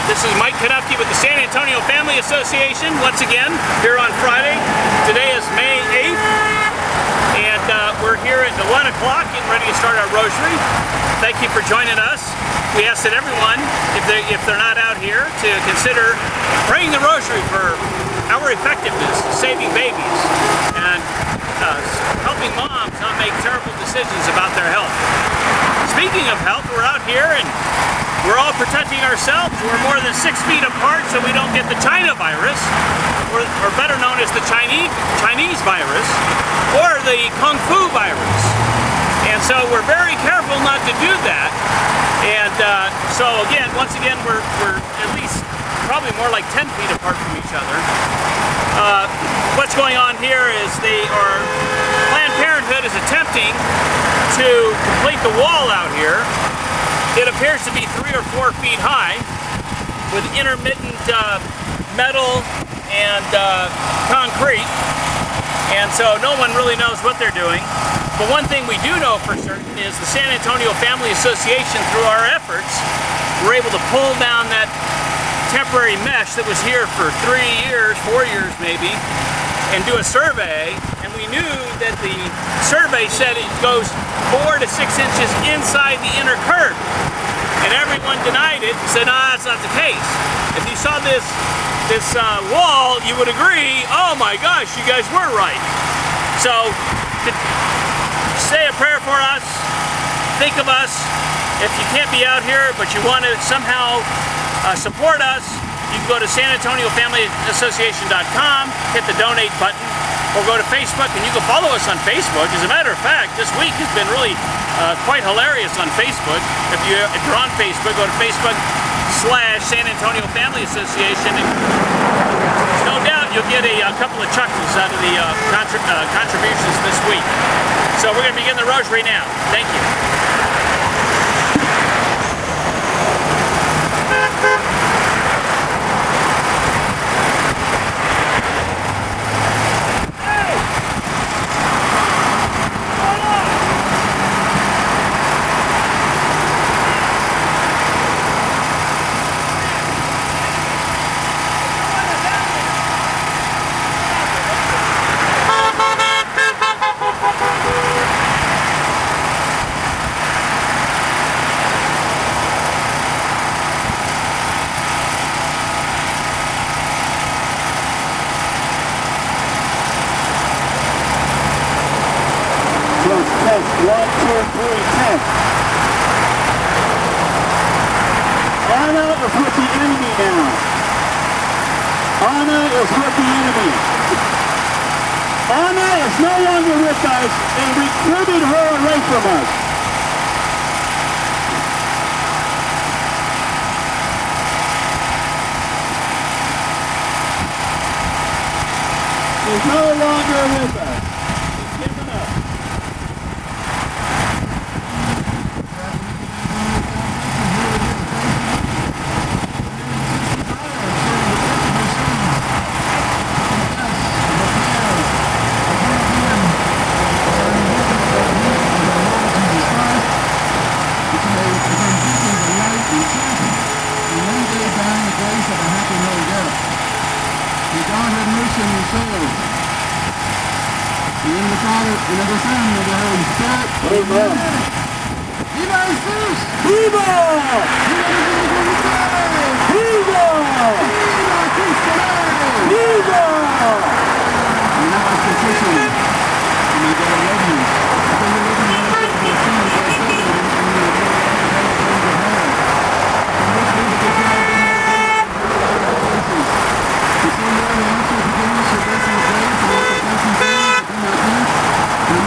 This is Mike Konofsky with the San Antonio Family Association, once again, here on Friday. Today is May 8th, and we're here at 1 o'clock getting ready to start our rosary. Thank you for joining us. We ask that everyone, if they're not out here, to consider praying the rosary for our effectiveness, saving babies, and helping moms not make terrible decisions about their health. Speaking of health, we're out here and we're all protecting ourselves. We're more than 6 feet apart so we don't get the China virus, or better known as the Chinese virus, or the Kung Fu virus. And so we're very careful not to do that. And so again, once again, we're at least probably more like 10 feet apart from each other. What's going on here is Planned Parenthood is attempting to complete the wall out here. It appears to be 3 or 4 feet high with intermittent metal and concrete, and so no one really knows what they're doing. But one thing we do know for certain is the San Antonio Family Association, through our efforts, were able to pull down that temporary mesh that was here for 3 years, 4 years maybe, and do a survey, and we knew that the survey said it goes 4 to 6 inches inside the inner curb. And everyone denied it and said, nah, that's not the case. If you saw this wall, you would agree, oh my gosh, you guys were right. So, say a prayer for us, think of us. If you can't be out here, but you want to somehow support us, you can go to SanAntonioFamilyAssociation.com, hit the donate button, or go to Facebook, and you can follow us on Facebook. As a matter of fact, this week has been really quite hilarious on Facebook. If you're on Facebook, go to Facebook/San Antonio Family Association. And no doubt you'll get a couple of chuckles out of the contributions this week. So we're going to begin the rosary now. Thank you. Test, 1, 2, 3, test. Anna is with the enemy now. Anna is with the enemy. Anna is no longer with us and recruited her away from us. She's no longer with us. She's given up. And of the Son, and of the Holy Spirit. Amen. Viva Jesus! Viva! Viva! Viva Cristo Rey! Viva! And now it's petition. And I gotta love you. Because you love me, I'm going to sin, but I said it, and I'm going to go out and have a friend of hell. And this week, the child in my places. The same way we ask for forgiveness for this and grace, and all the blessings there, to come out here.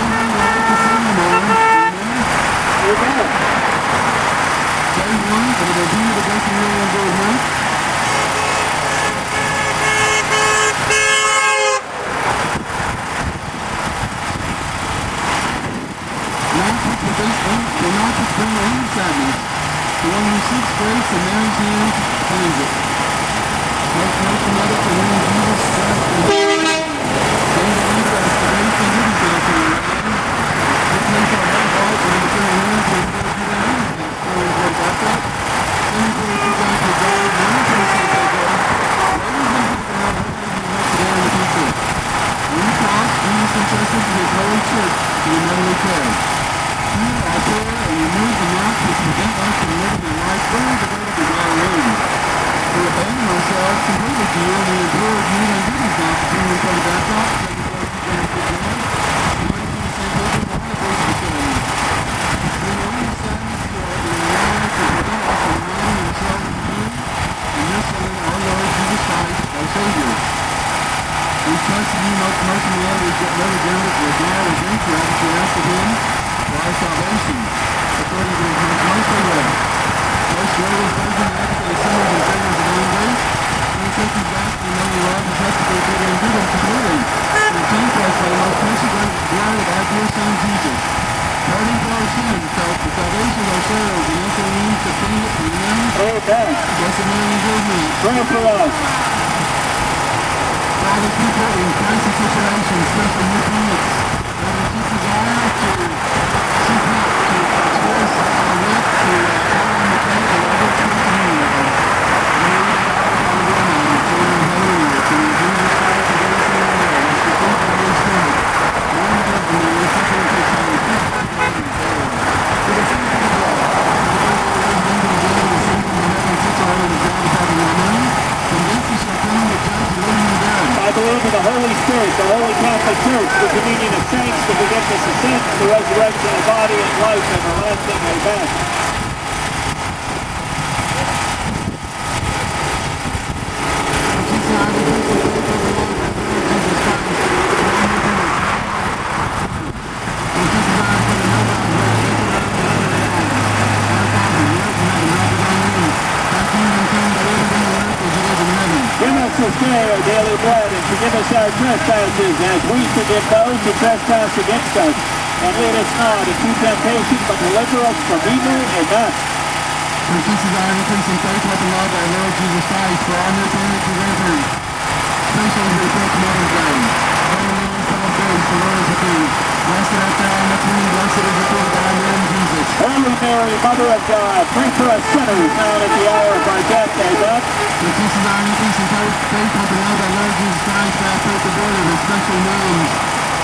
Remember your life to sin no more. Amen. Amen. Day 1, and it will be the blessing you will enjoy now. Not to bring any sadness. The one who seeks grace and marries him finds it. Make mention of it to him Jesus Christ and send the answer as to grace and goodness to you. This makes our whole heart and the eternal hands will encourage you to have. So we go back up. Then we go to God, you, and we implore you and do these now to bring for the backdrop, so you both can get good joy. We want you to say good to all the grace facilities. We know you sadness to our Elias to prevent us from remaining in self to you, and your Son, our Lord Jesus Christ, our Savior. We trust in you most mercifully every ground with now and drink to us, we ask of him for our salvation, according to his most merciful will. Most glorious Virgin, advocate of sinners and sinners of all grace, and take you back to know your love and testify to them and do them completely. And obtain for us by the most precious blood of our dear Son Jesus, pardon for our sins, the salvation of our souls, and also means to obtain it from them. Amen. Blessed Mary, Virgin. Pray for us. For all the people in crisis situations, especially your parents, that are just desire to seek help, to express a look to how on the faith of other church community. May we have all the women and children hallelujah to Jesus Christ and those who are there. Let's receive the Holy Spirit. Lord of heaven, may we separate this time and keep the Lord and prayer. To the faith of the Lord, to the Lord who is into the day, the Saint of the heaven, sits all over the ground of heaven, amen. From this we shall come to judge the living and the dead. I believe in the Holy Spirit, the Holy Catholic Church, the communion of saints, the forgiveness of sins, the resurrection of the body, and life everlasting. Amen. Give us this day our daily bread, and forgive us our trespasses, as we forgive those who trespass against us. And lead us not into temptation, but deliver us from evil. Amen. For this is our increase in faith, hope, and love, our Lord Jesus Christ, for all new parents and grandparents, especially who approach Mother's Day. Holy Mary, full of grace, the Lord is with thee. Blessed art thou in the queen, blessed is the fruit of thy womb, Jesus. Holy Mary, Mother of God, pray for us sinners, now and at the hour of our death. Amen. For this is our increase in faith, hope, and love, our Lord Jesus Christ, for our faith aborted, and special names,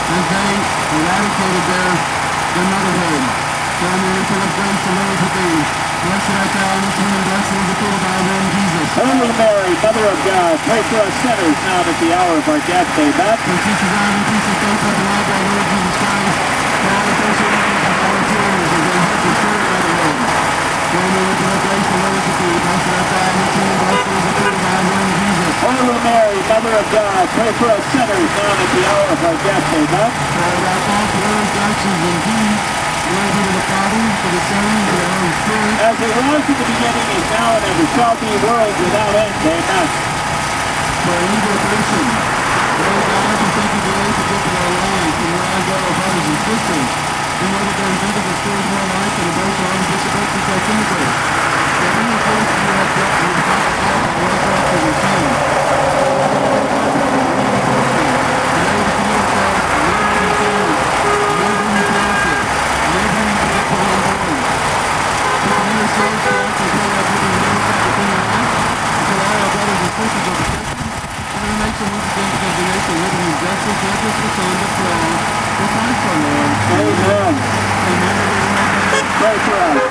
as they eradicated their motherhood. Holy Mary, full of grace, the Lord is with thee. Blessed art thou in the queen, blessed is the fruit of thy womb, Jesus. Holy Mary, Mother of God, pray for us sinners, now and at the hour of our death. Amen. For this is our increase in faith, hope, and love, our Lord Jesus Christ, for all the person and volunteers, as they help the spirit of the Lord. Holy Mary, full of grace, the Lord is with thee. Blessed art thou in the queen, blessed is the fruit of thy womb, Jesus. Holy Mary, Mother of God, pray for us sinners, now and at the hour of our death. Amen. For all thy thoughts, words, actions, and deeds, glory be to the Father, to the Son, and to the Holy Spirit. As it was in the beginning, is now, and ever shall be, world without end. Amen. For our legal person, Lord God, we thank you today for the gift of our lives, and the lives of our brothers and sisters. In order to think of the spiritual life and the birth of our Bishop of our Timothy. That we will place you at death and the top of all the resurrection of your Son. Amen. Pray for us.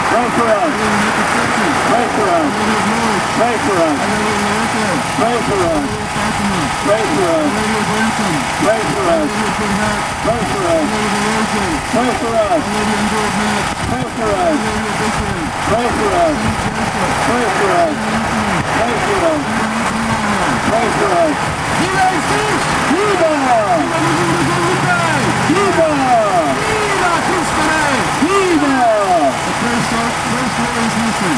Pray for us. Pray for us. Pray for us. Pray for us. Pray for us. Pray for us. Pray for us. Pray for us. Pray for us. Pray for us. Pray for us. Pray for us. Pray for us. Viva! Viva! Viva! Viva! The first Holy Mission.